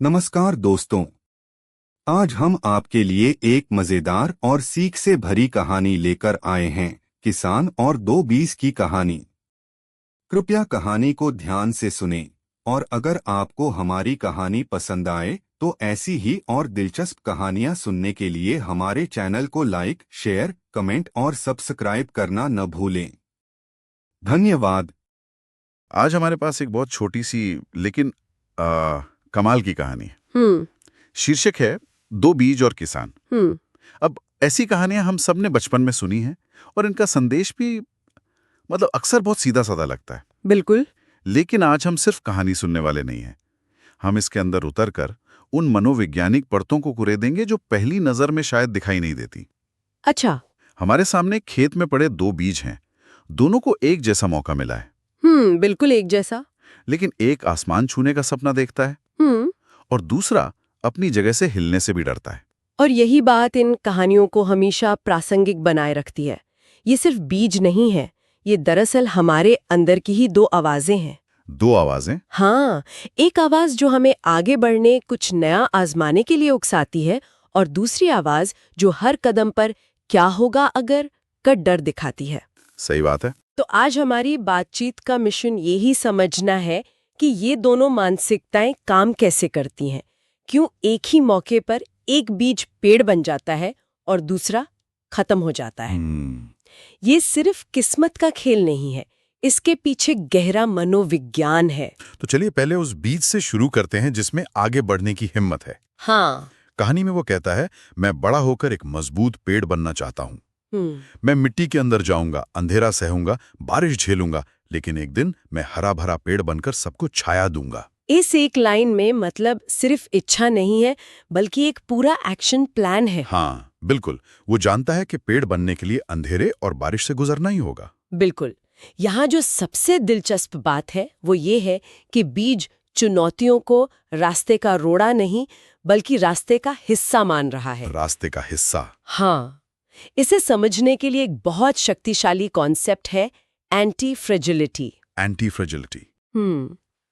नमस्कार दोस्तों। आज हम आपके लिए एक मजेदार और सीख से भरी कहानी लेकर आए हैं, किसान और दो बीज की कहानी। कृपया कहानी को ध्यान से सुनें और अगर आपको हमारी कहानी पसंद आए तो ऐसी ही और दिलचस्प कहानियां सुनने के लिए हमारे चैनल को लाइक, शेयर, कमेंट और सब्सक्राइब करना न भूलें। धन्यवाद। आज हमारे पास एक बहुत छोटी सी लेकिन कमाल की कहानी है। शीर्षक है दो बीज और किसान। अब ऐसी कहानियां हम सब ने बचपन में सुनी हैं और इनका संदेश भी अक्सर बहुत सीधा साधा लगता है। बिल्कुल। लेकिन आज हम सिर्फ कहानी सुनने वाले नहीं हैं। हम इसके अंदर उतरकर उन मनोवैज्ञानिक परतों को कुरेदेंगे जो पहली नजर में शायद दिखाई नहीं देती। अच्छा। हमारे सामने खेत में पड़े दो बीज हैं। दोनों को एक जैसा मौका मिला है। बिल्कुल एक जैसा। लेकिन एक आसमान छूने का सपना देखता है और दूसरा अपनी जगह से हिलने से भी डरता है। और यही बात इन कहानियों को हमेशा प्रासंगिक बनाए रखती है। ये सिर्फ बीज नहीं है, ये दरअसल हमारे अंदर की ही दो आवाजें हैं। दो आवाजें? हाँ, एक आवाज जो हमें आगे बढ़ने, कुछ नया आजमाने के लिए उकसाती है, और दूसरी आवाज जो हर कदम पर क्या होगा अगर का डर दिखाती है। सही बात है। तो आज हमारी बातचीत का मिशन यही समझना है कि ये दोनों मानसिकताएं काम कैसे करती हैं। क्यों एक ही मौके पर एक बीज पेड़ बन जाता है और दूसरा खत्म हो जाता है। ये सिर्फ किस्मत का खेल नहीं है, इसके पीछे गहरा मनोविज्ञान है। तो चलिए पहले उस बीज से शुरू करते हैं जिसमें आगे बढ़ने की हिम्मत है। हाँ। कहानी में वो कहता है, मैं बड़ा होकर एक मजबूत पेड़ बनना चाहता हूँ। मैं मिट्टी के अंदर जाऊंगा, अंधेरा सहूंगा, बारिश झेलूंगा, लेकिन एक दिन मैं हरा भरा पेड़ बनकर सबको छाया दूंगा। इस एक लाइन में मतलब सिर्फ इच्छा नहीं है, बल्कि एक पूरा एक्शन प्लान है। हाँ बिल्कुल। वो जानता है कि पेड़ बनने के लिए अंधेरे और बारिश से गुजरना ही होगा। बिल्कुल। यहाँ जो सबसे दिलचस्प बात है वो ये है कि बीज चुनौतियों को रास्ते का रोड़ा नहीं, बल्कि रास्ते का हिस्सा मान रहा है। रास्ते का हिस्सा? हाँ। इसे समझने के लिए एक बहुत शक्तिशाली कॉन्सेप्ट है एंटी फ्रेजिलिटी। Anti fragility?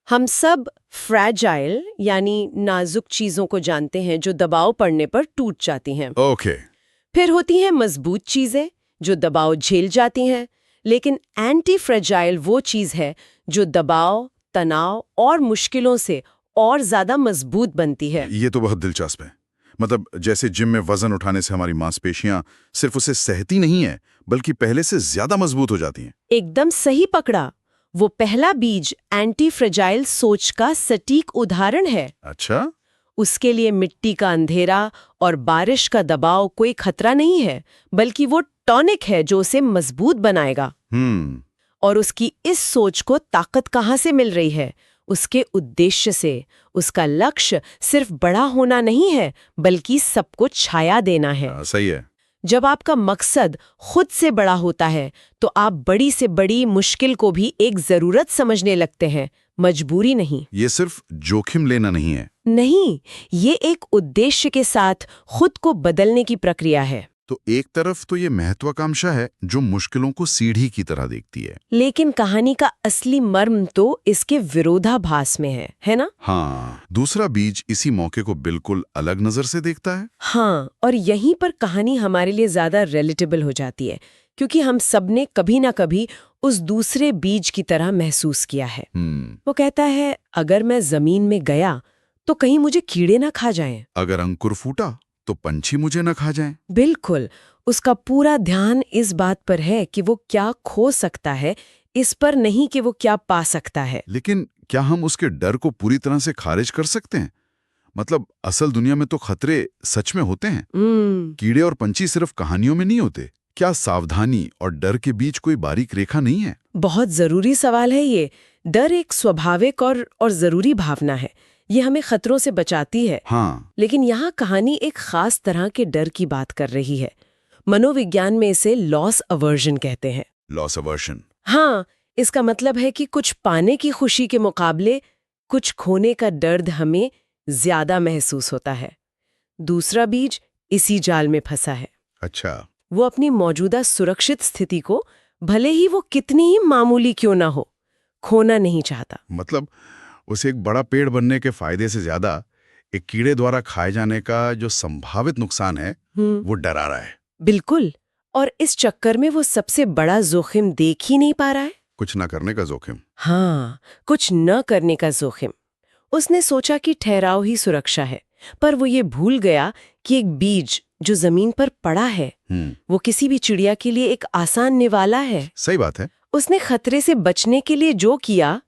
हम सब फ्रैजाइल यानी नाजुक चीजों को जानते हैं जो दबाव पड़ने पर टूट जाती हैं। ओके। फिर होती हैं मजबूत चीजें जो दबाव झेल जाती हैं, लेकिन एंटी फ्रेजाइल वो चीज है जो दबाव, तनाव और मुश्किलों से और ज्यादा मजबूत बनती है। ये तो बहुत दिलचस्प है। जैसे जिम में वजन उठाने से हमारी मांसपेशियां सिर्फ उसे सहती नहीं है, बल्कि पहले से ज्यादा मजबूत हो जाती हैं। एकदम सही पकड़ा। वो पहला बीज एंटी फ्रेजाइल सोच का सटीक उदाहरण है। अच्छा। उसके लिए मिट्टी का अंधेरा और बारिश का दबाव कोई खतरा नहीं है, बल्कि वो टॉनिक है जो उसे मजबूत बनाएगा। और उसकी इस सोच को ताकत कहाँ से मिल रही है? उसके उद्देश्य से। उसका लक्ष्य सिर्फ बड़ा होना नहीं है, बल्कि सबको छाया देना है। सही है। जब आपका मकसद खुद से बड़ा होता है तो आप बड़ी से बड़ी मुश्किल को भी एक जरूरत समझने लगते हैं, मजबूरी नहीं। ये सिर्फ जोखिम लेना नहीं है। नहीं, ये एक उद्देश्य के साथ खुद को बदलने की प्रक्रिया है। तो एक तरफ तो ये महत्वाकांक्षा है जो मुश्किलों को सीढ़ी की तरह देखती है, लेकिन कहानी का असली मर्म तो इसके विरोधाभास में है ना? हाँ। दूसरा बीज इसी मौके को बिल्कुल अलग नजर से देखता है। हाँ, और यहीं पर कहानी हमारे लिए ज्यादा रिलेटेबल हो जाती है, क्योंकि हम सबने कभी ना कभी उस दूसरे बीज की तरह महसूस किया है। वो कहता है, अगर मैं जमीन में गया तो कहीं मुझे कीड़े ना खा जाएं। अगर अंकुर फूटा तो पंछी मुझे न खा जाएं। बिल्कुल। उसका पूरा ध्यान इस बात पर है कि वो क्या खो सकता है, इस पर नहीं कि वो क्या पा सकता है। लेकिन क्या हम उसके डर को पूरी तरह से खारिज कर सकते हैं? असल दुनिया में तो खतरे सच में होते हैं। कीड़े और पंछी सिर्फ कहानियों में नहीं होते। क्या सावधानी और डर के बीच कोई बारीक रेखा नहीं है? बहुत जरूरी सवाल है ये। डर एक स्वाभाविक और जरूरी भावना है। ये हमें खतरों से बचाती है। हाँ। लेकिन यहाँ कहानी एक खास तरह के डर की बात कर रही है। मनोविज्ञान में इसे लॉस अवर्जन कहते हैं। Loss aversion? हाँ, इसका मतलब है कि कुछ पाने की खुशी के मुकाबले कुछ खोने का दर्द हमें ज्यादा महसूस होता है। दूसरा बीज इसी जाल में फंसा है। अच्छा। वो अपनी मौजूदा सुरक्षित स्थिति को, भले ही वो कितनी ही मामूली क्यों ना हो, खोना नहीं चाहता। उसे एक बड़ा पेड़ बनने के फायदे से ज्यादा एक कीड़े द्वारा खाए जाने का जो संभावित नुकसान है वो डरा रहा है। बिल्कुल। और इस चक्कर में वो सबसे बड़ा जोखिम देख ही नहीं पा रहा है। कुछ ना करने का जोखिम। हाँ, कुछ न करने का जोखिम। उसने सोचा कि ठहराव ही सुरक्षा है, पर वो ये भूल गया कि एक बीज जो जमीन पर पड़ा है वो किसी भी चिड़िया के लिए एक आसान निवाला है। सही बात है। उसने खतरे से बचने के लिए जो किया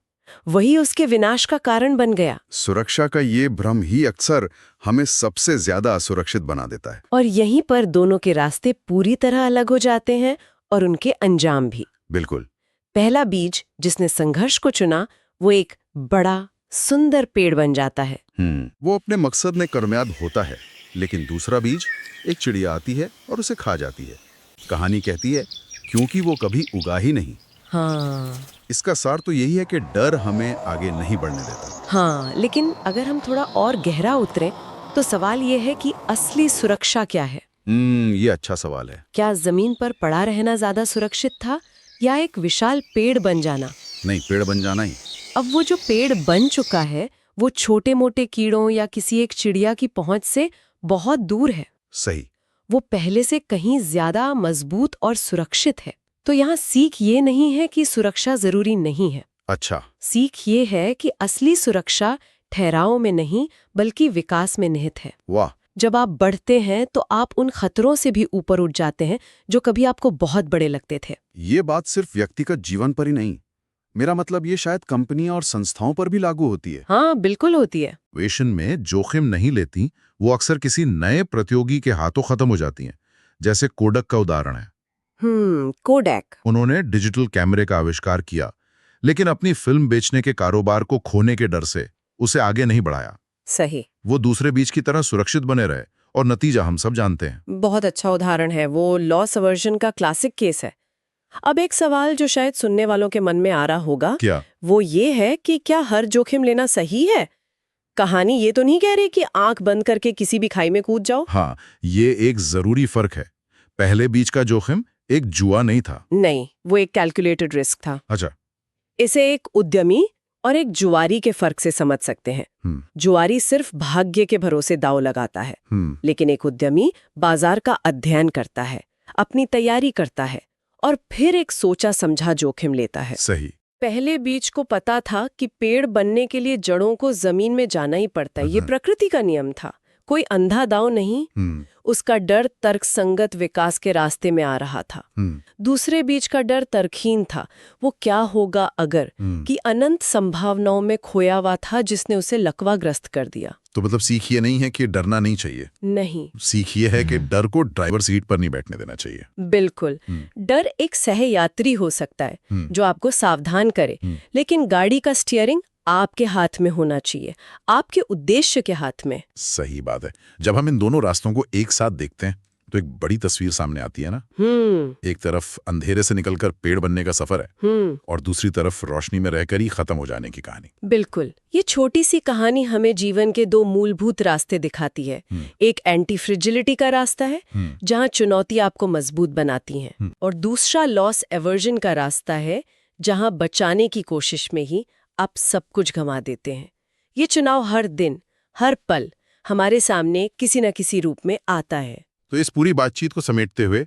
वही उसके विनाश का कारण बन गया। सुरक्षा का ये भ्रम ही अक्सर हमें सबसे ज्यादा असुरक्षित बना देता है। और यहीं पर दोनों के रास्ते पूरी तरह अलग हो जाते हैं और उनके अंजाम भी। बिल्कुल। पहला बीज जिसने संघर्ष को चुना वो एक बड़ा सुंदर पेड़ बन जाता है। वो अपने मकसद में कामयाब होता है, लेकिन दूसरा बीज, एक चिड़िया आती है और उसे खा जाती है। कहानी कहती है क्योंकि वो कभी उगा ही नहीं। हाँ। इसका सार तो यही है कि डर हमें आगे नहीं बढ़ने देता। हाँ, लेकिन अगर हम थोड़ा और गहरा उतरें तो सवाल ये है कि असली सुरक्षा क्या है? ये अच्छा सवाल है। क्या जमीन पर पड़ा रहना ज्यादा सुरक्षित था या एक विशाल पेड़ बन जाना? नहीं, पेड़ बन जाना ही। अब वो जो पेड़ बन चुका है वो छोटे मोटे कीड़ों या किसी एक चिड़िया की पहुंच से बहुत दूर है। सही। वो पहले से कहीं ज्यादा मजबूत और सुरक्षित है। तो यहाँ सीख ये नहीं है कि सुरक्षा जरूरी नहीं है। अच्छा। सीख ये है कि असली सुरक्षा ठहराव में नहीं बल्कि विकास में निहित है। वाह। जब आप बढ़ते हैं तो आप उन खतरों से भी ऊपर उठ जाते हैं जो कभी आपको बहुत बड़े लगते थे। ये बात सिर्फ व्यक्तिगत जीवन पर ही नहीं, मेरा मतलब ये शायद कंपनी और संस्थाओं पर भी लागू होती है। हाँ, बिल्कुल होती है। वेशन में जोखिम नहीं लेती, वो अक्सर किसी नए प्रतियोगी के हाथों खत्म हो जाती हैं। जैसे कोडक का उदाहरण है। कोडैक। उन्होंने डिजिटल कैमरे का आविष्कार किया, लेकिन अपनी फिल्म बेचने के कारोबार को खोने के डर से उसे आगे नहीं बढ़ाया। सही। वो दूसरे बीज की तरह सुरक्षित बने रहे और नतीजा हम सब जानते हैं। बहुत अच्छा उदाहरण है, वो लॉस अवर्जन का क्लासिक केस है। अब एक सवाल जो शायद सुनने वालों के मन में आ रहा होगा, क्या? वो ये है कि क्या हर जोखिम लेना सही है? कहानी ये तो नहीं कह रही कि आंख बंद करके किसी भी खाई में कूद जाओ। हाँ, ये एक जरूरी फर्क है। पहले बीज का जोखिम एक जुआ नहीं था। नहीं, वो एक कैलकुलेटेड रिस्क था। अच्छा। इसे एक उद्यमी और एक जुआरी के फर्क से समझ सकते हैं। जुआरी सिर्फ भाग्य के भरोसे दांव लगाता है, लेकिन एक उद्यमी बाजार का अध्ययन करता है, अपनी तैयारी करता है और फिर एक सोचा समझा जोखिम लेता है। सही। पहले बीज को पता था कि पेड़ बनने के लिए जड़ों को जमीन में जाना ही पड़ता है। ये प्रकृति का नियम था, कोई अंधा दांव नहीं। उसका डर तर्कसंगत विकास के रास्ते में आ रहा था। दूसरे बीज का डर तर्कहीन था, वो क्या होगा अगर, कि अनंत संभावनाओं में खोया हुआ था जिसने उसे लकवाग्रस्त कर दिया। तो मतलब सीख ये नहीं है कि डरना नहीं चाहिए। नहीं, सीख ये है कि डर को ड्राइवर सीट पर नहीं बैठने देना चाहिए। बिल्कुल। डर एक सहयात्री हो सकता है जो आपको सावधान करे, लेकिन गाड़ी का स्टीयरिंग आपके हाथ में होना चाहिए, आपके उद्देश्य के हाथ में। सही बात है। जब हम इन दोनों रास्तों को एक साथ देखते हैं तो एक बड़ी तस्वीर सामने आती है ना। एक तरफ अंधेरे से निकलकर पेड़ बनने का सफर है और दूसरी तरफ रोशनी में रहकर ही खत्म हो जाने की कहानी। बिल्कुल। ये छोटी सी कहानी हमें जीवन के दो मूलभूत रास्ते दिखाती है। एक एंटी फ्रिजिलिटी का रास्ता है जहाँ चुनौती आपको मजबूत बनाती हैं, और दूसरा लॉस एवर्जन का रास्ता है जहाँ बचाने की कोशिश में ही आप सब कुछ गंवा देते हैं। ये चुनाव हर दिन, हर पल हमारे सामने किसी न किसी रूप में आता है। तो इस पूरी बातचीत को समेटते हुए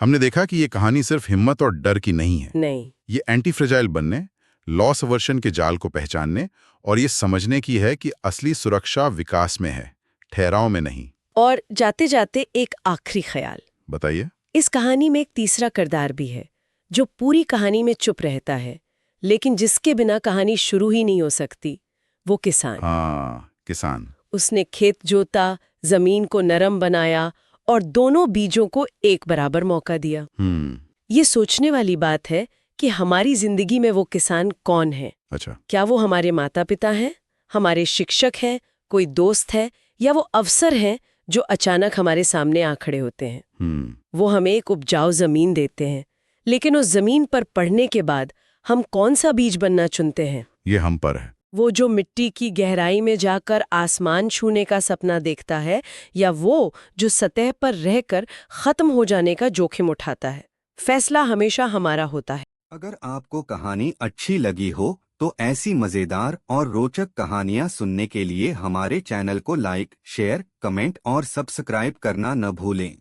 हमने देखा कि ये कहानी सिर्फ हिम्मत और डर की नहीं है। नहीं, ये एंटी फ्रेजाइल बनने, लॉस अवर्शन के जाल को पहचानने और ये समझने की है कि असली सुरक्षा विकास में है, ठहराव में नहीं। और जाते जाते एक आखिरी ख्याल। बताइए। इस कहानी में एक तीसरा किरदार भी है जो पूरी कहानी में चुप रहता है, लेकिन जिसके बिना कहानी शुरू ही नहीं हो सकती। वो किसान। हाँ, किसान। उसने खेत जोता, जमीन को नरम बनाया और दोनों बीजों को एक बराबर मौका दिया। ये सोचने वाली बात है कि हमारी जिंदगी में वो किसान कौन है। अच्छा। क्या वो हमारे माता पिता हैं, हमारे शिक्षक हैं, कोई दोस्त है, या वो अवसर हैं जो अचानक हमारे सामने आ खड़े होते हैं। वो हमें एक उपजाऊ जमीन देते हैं, लेकिन उस जमीन पर पढ़ने के बाद हम कौन सा बीज बनना चुनते हैं, ये हम पर है। वो जो मिट्टी की गहराई में जाकर आसमान छूने का सपना देखता है, या वो जो सतह पर रहकर खत्म हो जाने का जोखिम उठाता है। फैसला हमेशा हमारा होता है। अगर आपको कहानी अच्छी लगी हो तो ऐसी मजेदार और रोचक कहानियां सुनने के लिए हमारे चैनल को लाइक, शेयर, कमेंट और सब्सक्राइब करना न भूलें।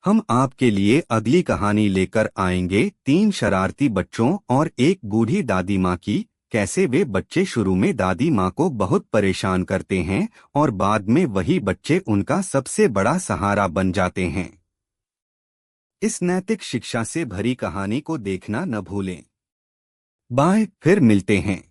हम आपके लिए अगली कहानी लेकर आएंगे 3 शरारती बच्चों और एक बूढ़ी दादी माँ की, कैसे वे बच्चे शुरू में दादी माँ को बहुत परेशान करते हैं और बाद में वही बच्चे उनका सबसे बड़ा सहारा बन जाते हैं। इस नैतिक शिक्षा से भरी कहानी को देखना न भूलें। बाय, फिर मिलते हैं।